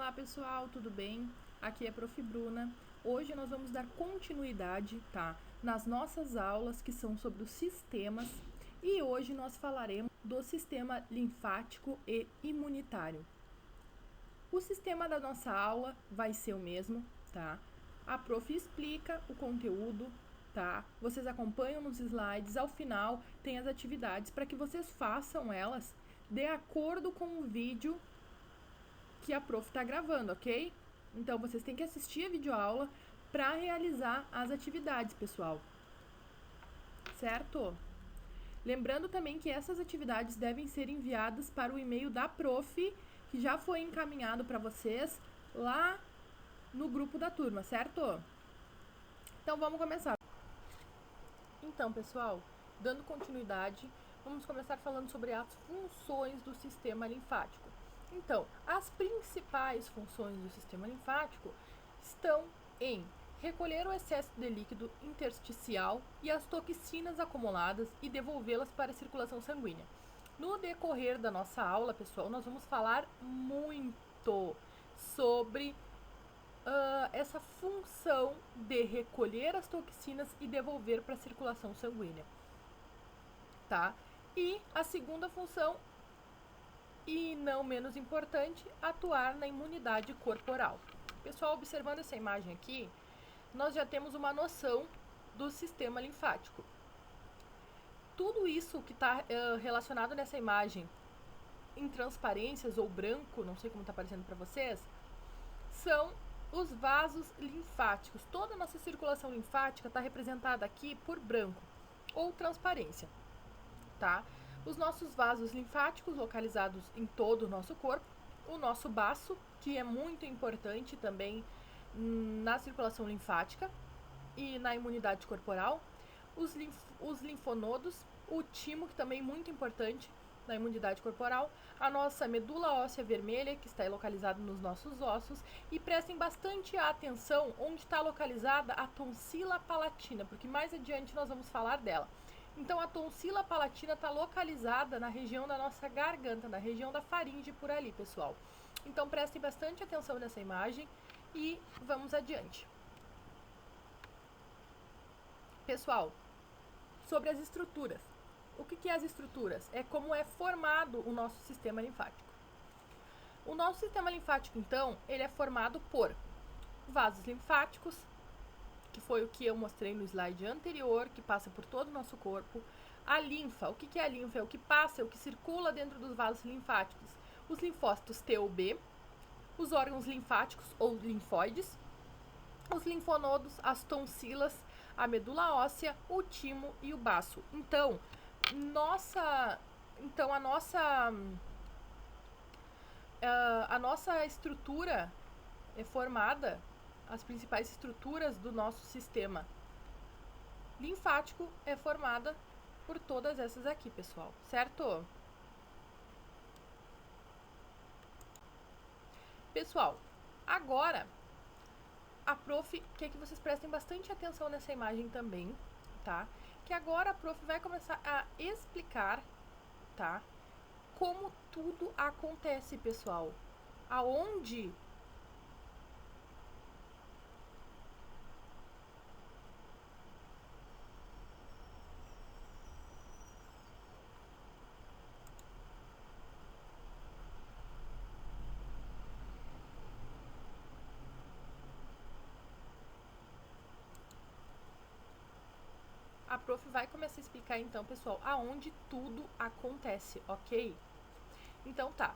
Olá pessoal, tudo bem? Aqui é a Prof. Bruna. Hoje nós vamos dar continuidade, nas nossas aulas que são sobre os sistemas e hoje nós falaremos do sistema linfático e imunitário. O sistema da nossa aula vai ser o mesmo, tá? A Prof. explica o conteúdo, tá? Vocês acompanham nos slides, ao final tem as atividades para que vocês façam elas de acordo com o vídeo que a Prof está gravando, ok? Então, vocês têm que assistir a videoaula para realizar as atividades, pessoal. Certo? Lembrando também que essas atividades devem ser enviadas para o e-mail da Prof, que já foi encaminhado para vocês lá no grupo da turma, certo? Então, vamos começar. Então, pessoal, dando continuidade, vamos começar falando sobre as funções do sistema linfático. Então, as principais funções do sistema linfático estão em recolher o excesso de líquido intersticial e as toxinas acumuladas e devolvê-las para a circulação sanguínea. No decorrer da nossa aula, pessoal, nós vamos falar muito sobre essa função de recolher as toxinas e devolver para a circulação sanguínea, tá? E a segunda função, e não menos importante, atuar na imunidade corporal. Pessoal, observando essa imagem aqui, nós já temos uma noção do sistema linfático. Tudo isso que está relacionado nessa imagem, em transparências ou branco, não sei como está aparecendo para vocês, são os vasos linfáticos. Toda a nossa circulação linfática está representada aqui por branco ou transparência, tá? Os nossos vasos linfáticos localizados em todo o nosso corpo, o nosso baço, que é muito importante também na circulação linfática e na imunidade corporal, os linfonodos, o timo, que também é muito importante na imunidade corporal, a nossa medula óssea vermelha, que está localizada nos nossos ossos, e prestem bastante atenção onde está localizada a tonsila palatina, porque mais adiante nós vamos falar dela. Então, a tonsila palatina está localizada na região da nossa garganta, na região da faringe por ali, pessoal. Então, prestem bastante atenção nessa imagem e vamos adiante. Pessoal, sobre as estruturas. O que é as estruturas? É como é formado o nosso sistema linfático. O nosso sistema linfático, então, ele é formado por vasos linfáticos, que foi o que eu mostrei no slide anterior, que passa por todo o nosso corpo. A linfa, o que é a linfa? É o que passa, é o que circula dentro dos vasos linfáticos. Os linfócitos T ou B, os órgãos linfáticos ou linfóides, os linfonodos, as tonsilas, a medula óssea, o timo e o baço. Então, a nossa estrutura é formada, as principais estruturas do nosso sistema linfático é formada por todas essas aqui, pessoal, certo? Pessoal, agora a Prof quer que vocês prestem bastante atenção nessa imagem também, tá? Que agora a Prof vai começar a explicar, tá? Como tudo acontece, pessoal. Aonde a Prof vai começar a explicar então, pessoal, aonde tudo acontece, ok? Então tá.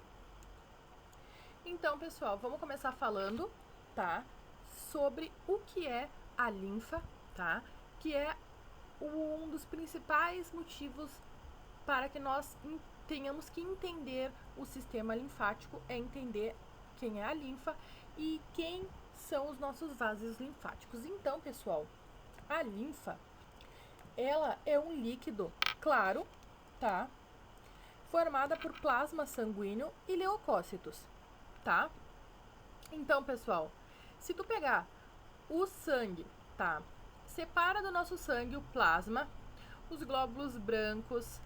Então, pessoal, vamos começar falando, tá? Sobre o que é a linfa, tá? Que é um dos principais motivos para que nós tenhamos que entender o sistema linfático, é entender quem é a linfa e quem são os nossos vasos linfáticos. Então, pessoal, a linfa, ela é um líquido claro, tá? Formada por plasma sanguíneo e leucócitos, tá? Então, pessoal, se tu pegar o sangue, tá? Separa do nosso sangue o plasma, os glóbulos brancos,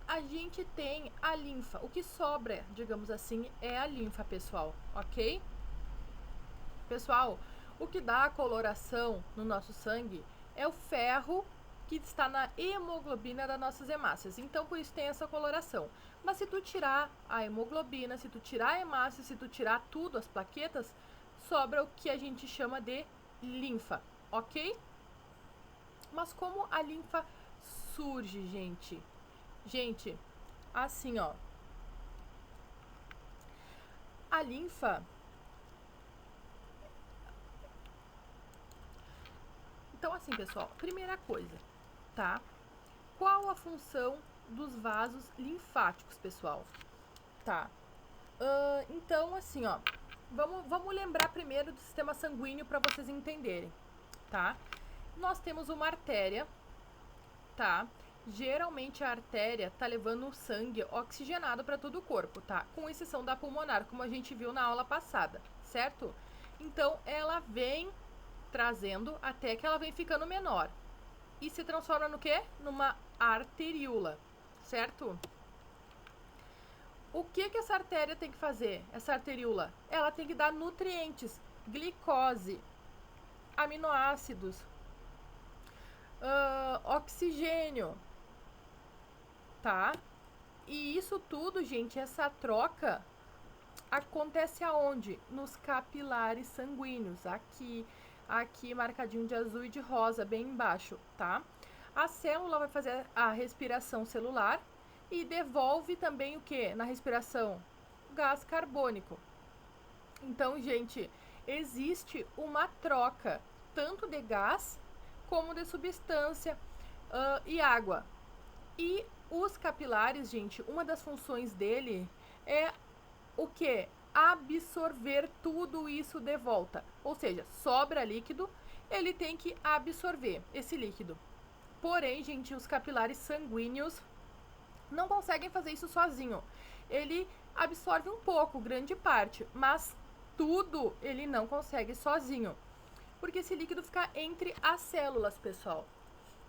a gente tem a linfa. O que sobra, digamos assim, é a linfa, pessoal, ok? Pessoal, o que dá a coloração no nosso sangue é o ferro que está na hemoglobina das nossas hemácias. Então, por isso tem essa coloração. Mas se tu tirar a hemoglobina, se tu tirar a hemácia, se tu tirar tudo, as plaquetas, sobra o que a gente chama de linfa, ok? Mas como a linfa surge, gente? Gente, assim, ó. A linfa... Então, assim, pessoal, primeira coisa, tá? Qual a função dos vasos linfáticos, pessoal? Tá. Então, assim, ó. Vamos lembrar primeiro do sistema sanguíneo para vocês entenderem, tá? Nós temos uma artéria, tá? Geralmente a artéria tá levando o sangue oxigenado para todo o corpo, tá? Com exceção da pulmonar, como a gente viu na aula passada, certo? Então, ela vem trazendo até que ela vem ficando menor. E se transforma no quê? Numa arteríola, certo? O que essa artéria tem que fazer, essa arteríola? Ela tem que dar nutrientes, glicose, aminoácidos, oxigênio, tá? E isso tudo, gente, essa troca acontece aonde? Nos capilares sanguíneos, aqui marcadinho de azul e de rosa, bem embaixo, tá? A célula vai fazer a respiração celular e devolve também o que na respiração? Gás carbônico. Então, gente, existe uma troca tanto de gás como de substância e água. E os capilares, gente, uma das funções dele é o que? Absorver tudo isso de volta. Ou seja, sobra líquido, ele tem que absorver esse líquido. Porém, gente, os capilares sanguíneos não conseguem fazer isso sozinho. Ele absorve um pouco, grande parte, mas tudo ele não consegue sozinho. Porque esse líquido fica entre as células, pessoal.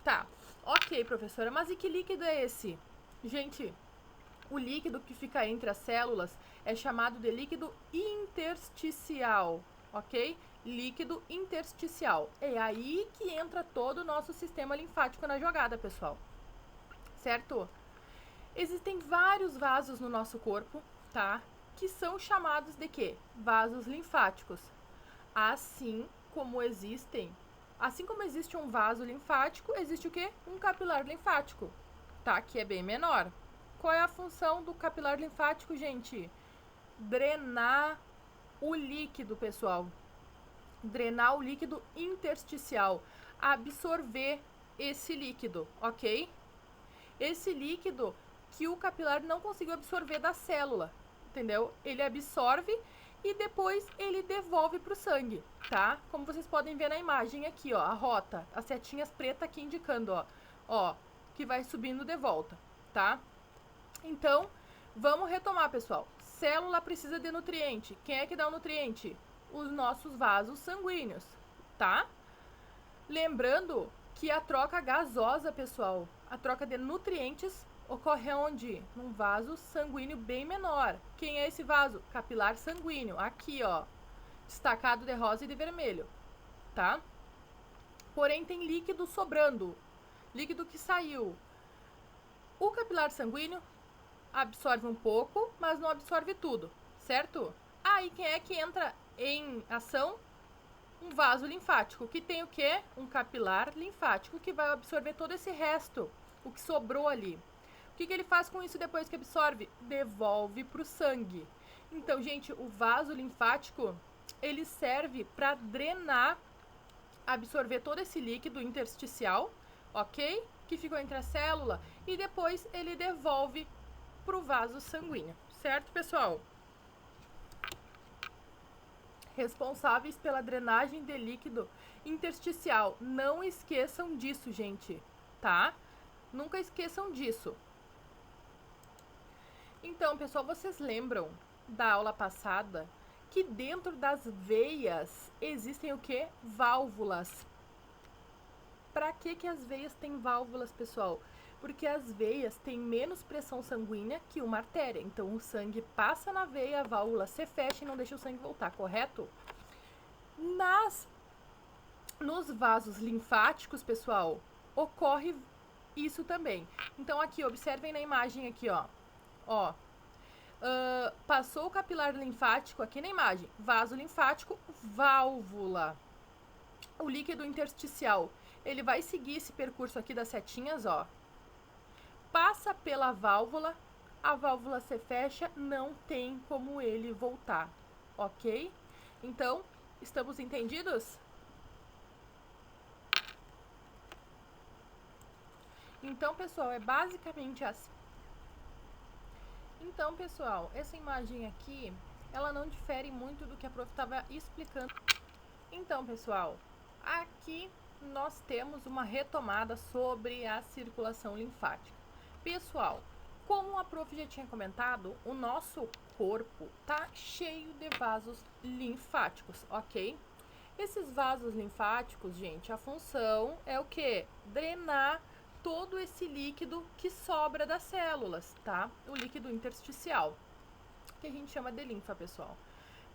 Tá, ok, professora, mas e que líquido é esse? Gente, o líquido que fica entre as células é chamado de líquido intersticial, ok? Líquido intersticial. É aí que entra todo o nosso sistema linfático na jogada, pessoal. Certo? Existem vários vasos no nosso corpo, tá? Que são chamados de quê? Vasos linfáticos. Assim como existe um vaso linfático, existe o quê? Um capilar linfático, tá? Que é bem menor. Qual é a função do capilar linfático, gente? Drenar o líquido, pessoal. Drenar o líquido intersticial. Absorver esse líquido, ok? Esse líquido que o capilar não conseguiu absorver da célula, entendeu? Ele absorve e depois ele devolve para o sangue, tá? Como vocês podem ver na imagem aqui, ó, a rota, as setinhas pretas aqui indicando, ó, que vai subindo de volta, tá? Então, vamos retomar, pessoal. Célula precisa de nutriente. Quem é que dá o nutriente? Os nossos vasos sanguíneos, tá? Lembrando que a troca gasosa, pessoal, a troca de nutrientes ocorre onde? Num vaso sanguíneo bem menor. Quem é esse vaso? Capilar sanguíneo. Aqui, ó, destacado de rosa e de vermelho, tá? Porém, tem líquido sobrando, líquido que saiu. O capilar sanguíneo absorve um pouco, mas não absorve tudo, certo? Aí quem é que entra em ação? Um vaso linfático, que tem o quê? Um capilar linfático que vai absorver todo esse resto, o que sobrou ali. O que ele faz com isso depois que absorve? Devolve para o sangue. Então, gente, o vaso linfático, ele serve para drenar, absorver todo esse líquido intersticial, ok? Que ficou entre a célula, e depois ele devolve para o vaso sanguíneo, certo, pessoal? Responsáveis pela drenagem de líquido intersticial. Não esqueçam disso, gente, tá? Nunca esqueçam disso. Então, pessoal, vocês lembram da aula passada que dentro das veias existem o quê? Válvulas. Para que as veias têm válvulas, pessoal? Porque as veias têm menos pressão sanguínea que uma artéria. Então, o sangue passa na veia, a válvula se fecha e não deixa o sangue voltar, correto? Nos vasos linfáticos, pessoal, ocorre isso também. Então, aqui, observem na imagem aqui, ó. Passou o capilar linfático aqui na imagem. Vaso linfático, válvula. O líquido intersticial, ele vai seguir esse percurso aqui das setinhas, ó. Passa pela válvula, a válvula se fecha, não tem como ele voltar, ok? Então, estamos entendidos? Então, pessoal, é basicamente assim. Então, pessoal, essa imagem aqui, ela não difere muito do que a prof estava explicando. Então, pessoal, aqui nós temos uma retomada sobre a circulação linfática. Pessoal, como a prof já tinha comentado, o nosso corpo tá cheio de vasos linfáticos, ok? Esses vasos linfáticos, gente, a função é o quê? Drenar todo esse líquido que sobra das células, tá? O líquido intersticial, que a gente chama de linfa, pessoal.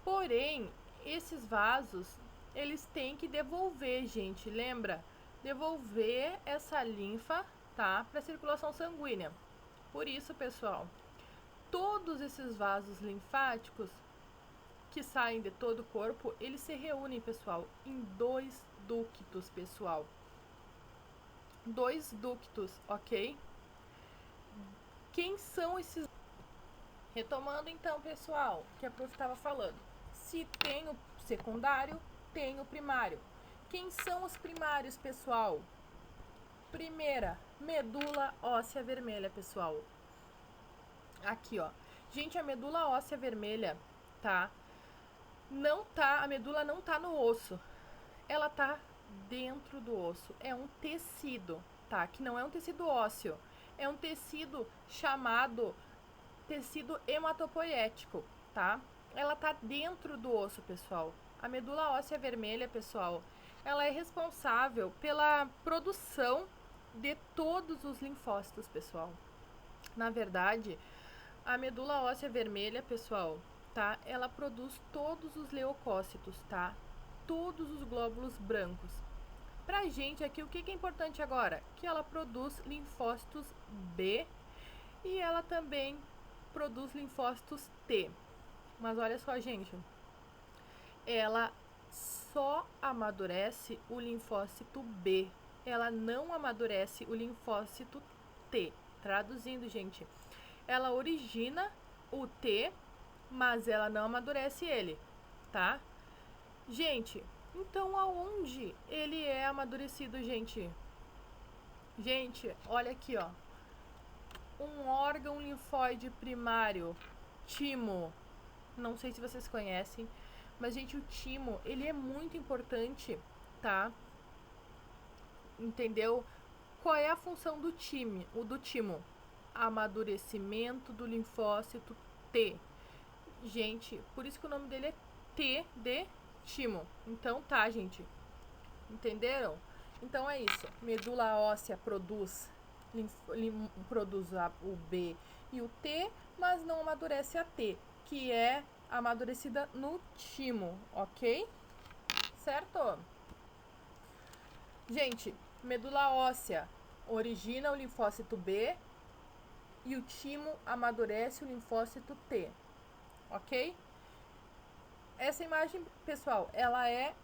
Porém, esses vasos, eles têm que devolver, gente, lembra? Devolver essa linfa, tá? Para a circulação sanguínea. Por isso, pessoal, todos esses vasos linfáticos que saem de todo o corpo, eles se reúnem, pessoal, em 2 ductos, pessoal. 2 ductos, ok? Quem são esses? Retomando então, pessoal, que a prof estava falando. Se tem o secundário, tem o primário. Quem são os primários, pessoal? Primeira, medula óssea vermelha, pessoal. Aqui, ó. Gente, a medula óssea vermelha, tá? A medula não tá no osso. Ela tá dentro do osso. É um tecido, tá? Que não é um tecido ósseo. É um tecido chamado tecido hematopoético, tá? Ela tá dentro do osso, pessoal. A medula óssea vermelha, pessoal, ela é responsável pela produção de todos os linfócitos, pessoal. Na verdade, a medula óssea vermelha, pessoal, tá? Ela produz todos os leucócitos, tá? Todos os glóbulos brancos. Pra gente aqui, o que é importante agora? Que ela produz linfócitos B e ela também produz linfócitos T. Mas olha só, gente, ela só amadurece o linfócito B. Ela não amadurece o linfócito T. Traduzindo, gente, ela origina o T, mas ela não amadurece ele, tá? Gente, então aonde ele é amadurecido, gente? Gente, olha aqui, ó. Um órgão linfóide primário, timo. Não sei se vocês conhecem, mas, gente, o timo, ele é muito importante, tá? Entendeu? Qual é a função do timo? Amadurecimento do linfócito T. Gente, por isso que o nome dele é T de timo. Então tá, gente. Entenderam? Então é isso. Medula óssea produz o B e o T, mas não amadurece a T, que é amadurecida no timo, ok? Certo? Gente, medula óssea origina o linfócito B e o timo amadurece o linfócito T, ok? Essa imagem, pessoal, ela é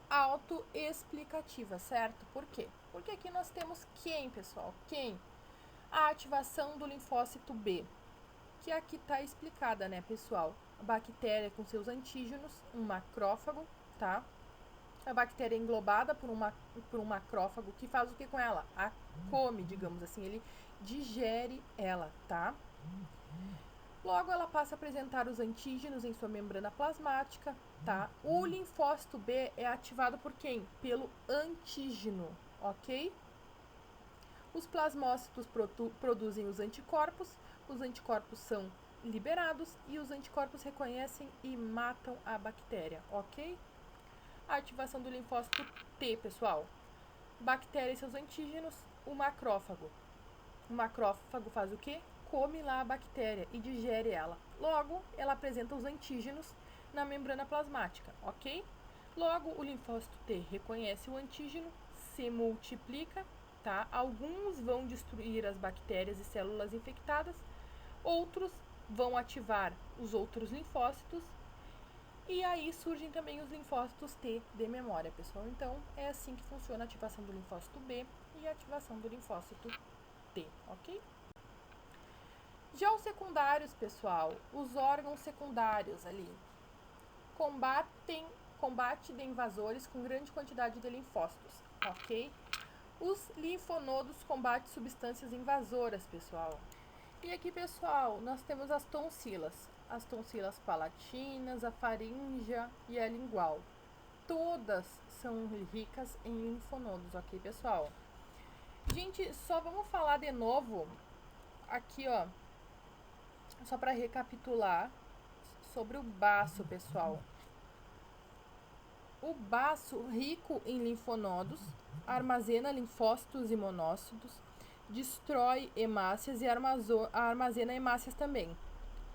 autoexplicativa, certo? Por quê? Porque aqui nós temos quem, pessoal? Quem? A ativação do linfócito B, que aqui está explicada, né, pessoal? A bactéria com seus antígenos, um macrófago, tá? A bactéria é englobada por um macrófago que faz o que com ela? A come, digamos assim, ele digere ela, tá? Logo, ela passa a apresentar os antígenos em sua membrana plasmática, tá? O linfócito B é ativado por quem? Pelo antígeno, ok? Os plasmócitos produzem os anticorpos são liberados e os anticorpos reconhecem e matam a bactéria, ok? A ativação do linfócito T, pessoal. Bactéria e seus antígenos, o macrófago. O macrófago faz o quê? Come lá a bactéria e digere ela. Logo, ela apresenta os antígenos na membrana plasmática, ok? Logo, o linfócito T reconhece o antígeno, se multiplica, tá? Alguns vão destruir as bactérias e células infectadas, outros vão ativar os outros linfócitos, e aí surgem também os linfócitos T de memória, pessoal. Então, é assim que funciona a ativação do linfócito B e a ativação do linfócito T, ok? Já os secundários, pessoal, os órgãos secundários ali, combate de invasores com grande quantidade de linfócitos, ok? Os linfonodos combatem substâncias invasoras, pessoal. E aqui, pessoal, nós temos as tonsilas palatinas, a faríngea e a lingual. Todas são ricas em linfonodos, ok, pessoal? Gente, só vamos falar de novo aqui, ó, só para recapitular sobre o baço, pessoal. O baço, rico em linfonodos, armazena linfócitos e monócitos, destrói hemácias e armazena hemácias também,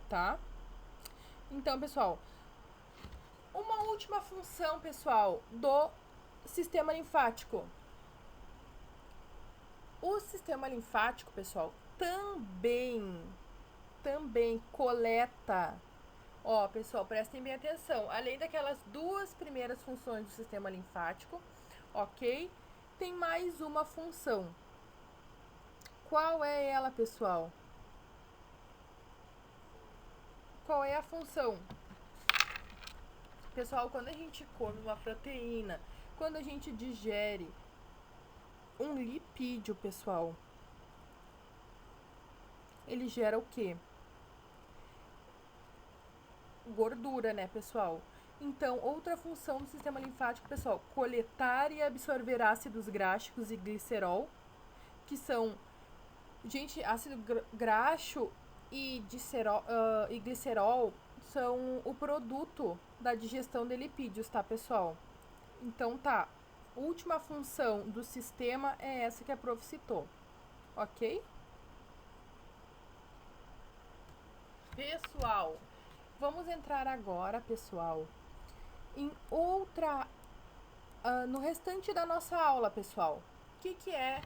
tá? Então, pessoal, uma última função, pessoal, do sistema linfático. O sistema linfático, pessoal, também coleta. Ó, pessoal, prestem bem atenção. Além daquelas duas primeiras funções do sistema linfático, ok? Tem mais uma função. Qual é ela, pessoal? Qual é a função? Pessoal, quando a gente come uma proteína, quando a gente digere um lipídio, pessoal, ele gera o quê? Gordura, né, pessoal? Então, outra função do sistema linfático, pessoal, coletar e absorver ácidos gráficos e glicerol, que são, gente, ácido graxo e glicerol são o produto da digestão de lipídios, tá, pessoal? Então, tá, última função do sistema é essa que a prof citou, ok? Pessoal, vamos entrar agora, pessoal, em outra, no restante da nossa aula, pessoal. O que é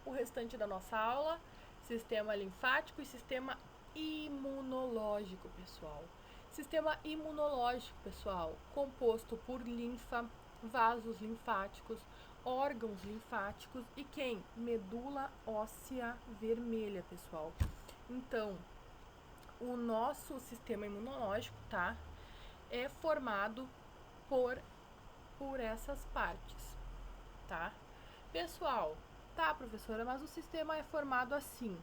o restante da nossa aula? Sistema linfático e sistema imunológico, pessoal. Sistema imunológico, pessoal, composto por linfa, vasos linfáticos, órgãos linfáticos e quem? Medula óssea vermelha, pessoal. Então, o nosso sistema imunológico, tá? É formado por essas partes, tá? Pessoal, tá, professora, mas o sistema é formado assim.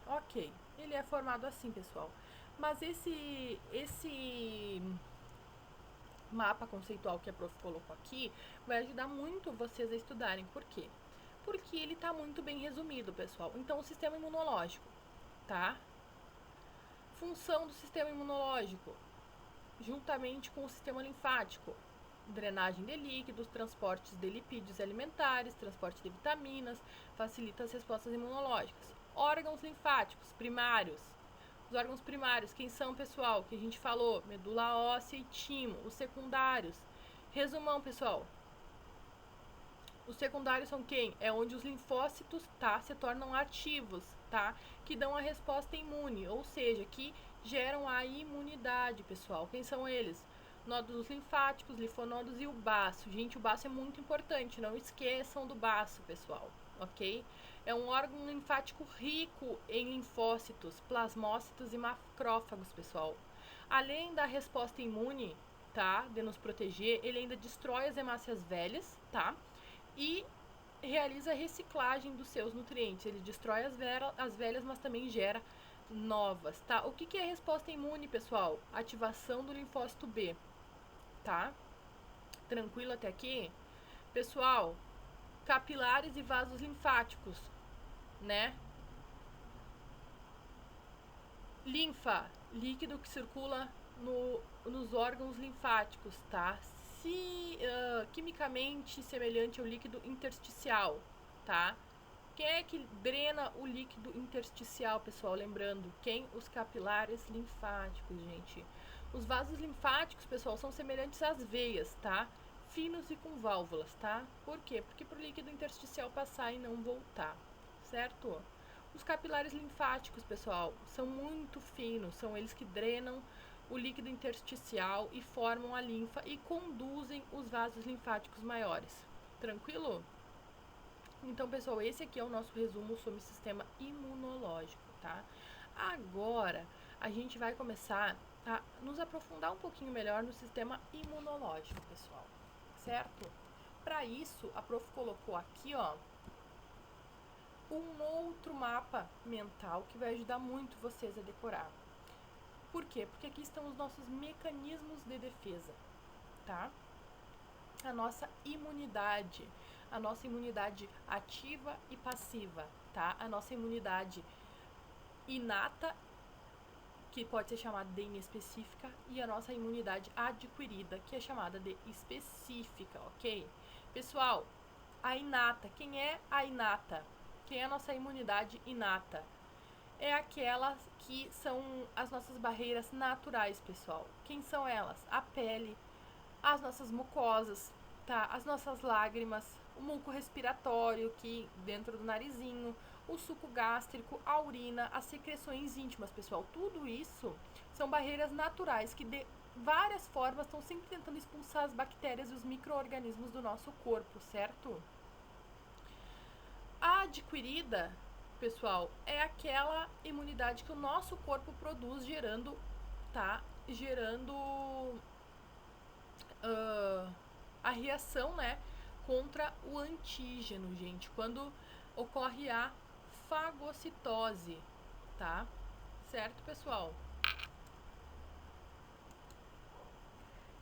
Ok, ele é formado assim, pessoal. Mas esse mapa conceitual que a prof colocou aqui vai ajudar muito vocês a estudarem. Por quê? Porque ele tá muito bem resumido, pessoal. Então, o sistema imunológico, tá? Função do sistema imunológico, juntamente com o sistema linfático: drenagem de líquidos, transportes de lipídios alimentares, transporte de vitaminas, facilita as respostas imunológicas. Órgãos linfáticos primários. Os órgãos primários, quem são, pessoal? Que a gente falou: medula óssea e timo. Os secundários, resumão, pessoal. Os secundários são quem? É onde os linfócitos, tá, se tornam ativos, tá? Que dão a resposta imune, ou seja, que geram a imunidade, pessoal. Quem são eles? Nódulos linfáticos, linfonodos e o baço. Gente, o baço é muito importante, não esqueçam do baço, pessoal, ok? É um órgão linfático rico em linfócitos, plasmócitos e macrófagos, pessoal. Além da resposta imune, tá, de nos proteger, ele ainda destrói as hemácias velhas, tá? E realiza a reciclagem dos seus nutrientes. Ele destrói as velhas, mas também gera novas, tá? O que é a resposta imune, pessoal? Ativação do linfócito B, tá? Tranquilo até aqui? Pessoal, capilares e vasos linfáticos, né? Linfa, líquido que circula nos órgãos linfáticos, tá? Quimicamente semelhante ao líquido intersticial, tá? Quem é que drena o líquido intersticial, pessoal? Lembrando, quem? Os capilares linfáticos, gente. Os vasos linfáticos, pessoal, são semelhantes às veias, tá? Finos e com válvulas, tá? Por quê? Porque para o líquido intersticial passar e não voltar, certo? Os capilares linfáticos, pessoal, são muito finos, são eles que drenam o líquido intersticial e formam a linfa e conduzem os vasos linfáticos maiores. Tranquilo? Então, pessoal, esse aqui é o nosso resumo sobre o sistema imunológico, tá? Agora, a gente vai começar a nos aprofundar um pouquinho melhor no sistema imunológico, pessoal, certo? Para isso, a prof colocou aqui, ó, um outro mapa mental que vai ajudar muito vocês a decorar. Por quê? Porque aqui estão os nossos mecanismos de defesa, tá? A nossa imunidade ativa e passiva, tá? A nossa imunidade inata, que pode ser chamada de inespecífica, e a nossa imunidade adquirida, que é chamada de específica, ok? Pessoal, a inata, quem é a inata? Quem é a nossa imunidade inata? É aquelas que são as nossas barreiras naturais, pessoal. Quem são elas? A pele, as nossas mucosas, tá? As nossas lágrimas, o muco respiratório que dentro do narizinho, o suco gástrico, a urina, as secreções íntimas, pessoal. Tudo isso são barreiras naturais que de várias formas estão sempre tentando expulsar as bactérias e os micro-organismos do nosso corpo, certo? A adquirida, pessoal, é aquela imunidade que o nosso corpo produz gerando, tá? A reação, né, contra o antígeno, gente, quando ocorre a fagocitose, tá? Certo, pessoal?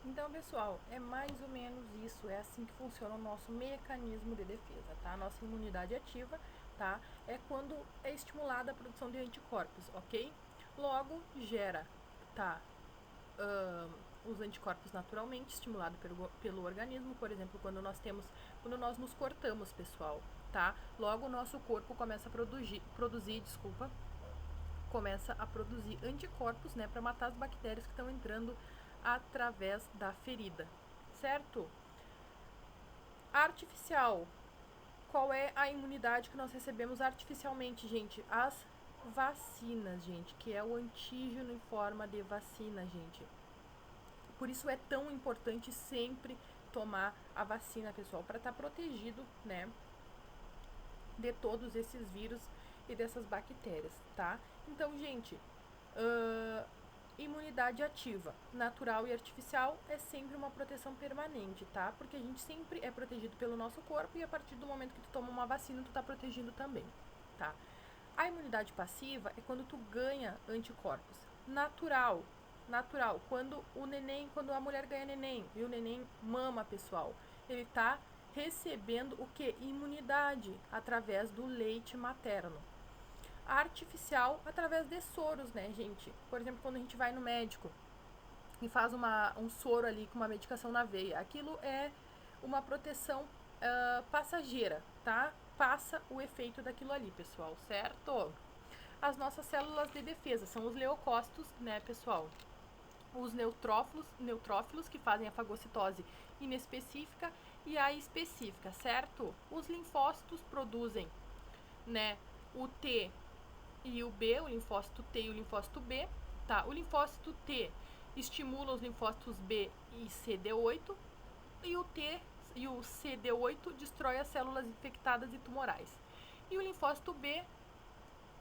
Então, pessoal, é mais ou menos isso, é assim que funciona o nosso mecanismo de defesa, tá? A nossa imunidade ativa, tá? É quando é estimulada a produção de anticorpos, ok? Logo, gera, tá? Os anticorpos naturalmente estimulados pelo organismo, por exemplo, quando nós nos cortamos, pessoal, tá? Logo o nosso corpo começa a começa a produzir anticorpos, né, para matar as bactérias que estão entrando através da ferida, certo? Artificial. Qual é a imunidade que nós recebemos artificialmente, gente? As vacinas, gente, que é o antígeno em forma de vacina, gente. Por isso é tão importante sempre tomar a vacina, pessoal, para estar protegido, né, de todos esses vírus e dessas bactérias, tá? Então, gente, imunidade ativa, natural e artificial é sempre uma proteção permanente, tá? Porque a gente sempre é protegido pelo nosso corpo e a partir do momento que tu toma uma vacina, tu tá protegido também, tá? A imunidade passiva é quando tu ganha anticorpos. Natural, quando a mulher ganha neném e o neném mama, pessoal, ele tá recebendo o que? Imunidade através do leite materno. Artificial através de soros, né, gente? Por exemplo, quando a gente vai no médico e faz um soro ali com uma medicação na veia, aquilo é uma proteção passageira, tá? Passa o efeito daquilo ali, pessoal, certo? As nossas células de defesa são os leucócitos, né, pessoal? Os neutrófilos que fazem a fagocitose inespecífica e a específica, certo? Os linfócitos produzem, né, o T e o B, o linfócito T e o linfócito B, tá? O linfócito T estimula os linfócitos B e CD8 e o T e o CD8 destrói as células infectadas e tumorais. E o linfócito B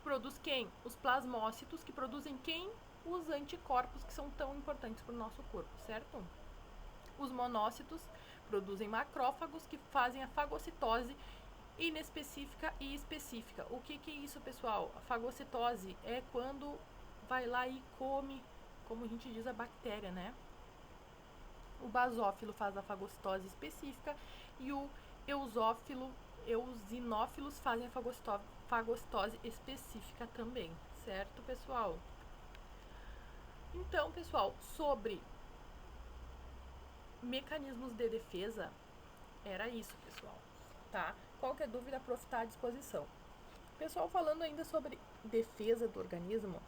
produz quem? Os plasmócitos, que produzem quem? Os anticorpos, que são tão importantes para o nosso corpo, certo? Os monócitos produzem macrófagos, que fazem a fagocitose inespecífica e específica. O que é isso, pessoal? A fagocitose é quando vai lá e come, como a gente diz, a bactéria, né? O basófilo faz a fagocitose específica e o eosinófilos fazem a fagocitose específica também, certo, pessoal? Então, pessoal, sobre mecanismos de defesa, era isso, pessoal, tá? Qualquer dúvida, a prof tá à disposição. Pessoal, falando ainda sobre defesa do organismo,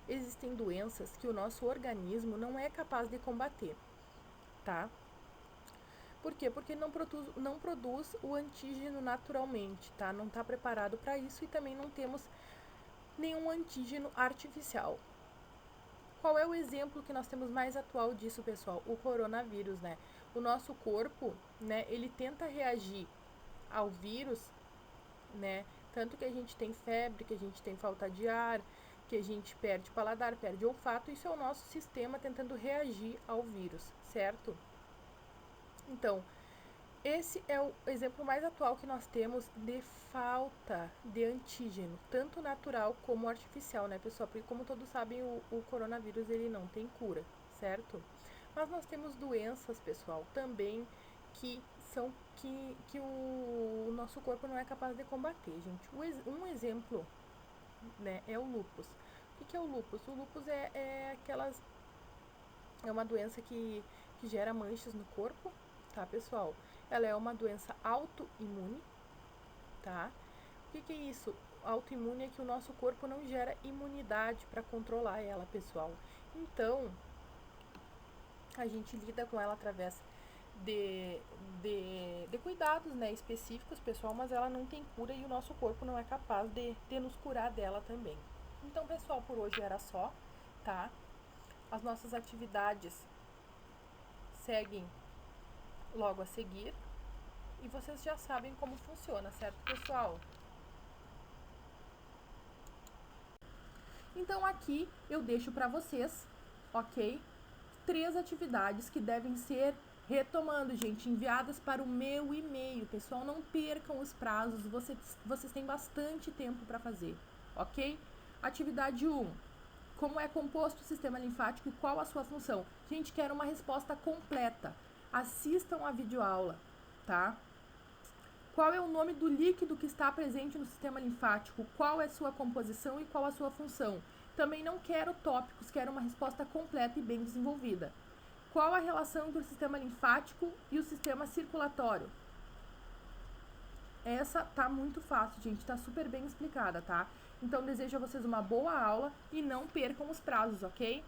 existem doenças que o nosso organismo não é capaz de combater, tá? Por quê? Porque não produz o antígeno naturalmente, tá? Não está preparado para isso e também não temos nenhum antígeno artificial. Qual é o exemplo que nós temos mais atual disso, pessoal? O coronavírus, né? O nosso corpo, né, ele tenta reagir ao vírus, né? Tanto que a gente tem febre, que a gente tem falta de ar, que a gente perde paladar, perde olfato. Isso é o nosso sistema tentando reagir ao vírus, certo? Então, esse é o exemplo mais atual que nós temos de falta de antígeno, tanto natural como artificial, né, pessoal? Porque como todos sabem, o coronavírus ele não tem cura, certo? Mas nós temos doenças, pessoal, também que são que o nosso corpo não é capaz de combater, gente. Um exemplo, né, é o lúpus. O que é o lúpus? O lúpus é uma doença que gera manchas no corpo, tá, pessoal? Ela é uma doença autoimune, tá? O que é isso? Autoimune é que o nosso corpo não gera imunidade para controlar ela, pessoal. Então, a gente lida com ela através de cuidados, né, específicos, pessoal, mas ela não tem cura e o nosso corpo não é capaz de nos curar dela também. Então, pessoal, por hoje era só, tá? As nossas atividades seguem logo a seguir e vocês já sabem como funciona, certo, pessoal? Então aqui eu deixo para vocês, ok? 3 atividades que devem ser retomando, gente, enviadas para o meu e-mail. Pessoal, não percam os prazos, vocês têm bastante tempo para fazer, ok? Atividade 1. Como é composto o sistema linfático e qual a sua função? Gente, quero uma resposta completa. Assistam a videoaula, tá? Qual é o nome do líquido que está presente no sistema linfático? Qual é sua composição e qual a sua função? Também não quero tópicos, quero uma resposta completa e bem desenvolvida. Qual a relação entre o sistema linfático e o sistema circulatório? Essa tá muito fácil, gente, tá super bem explicada, tá? Então, desejo a vocês uma boa aula e não percam os prazos, ok?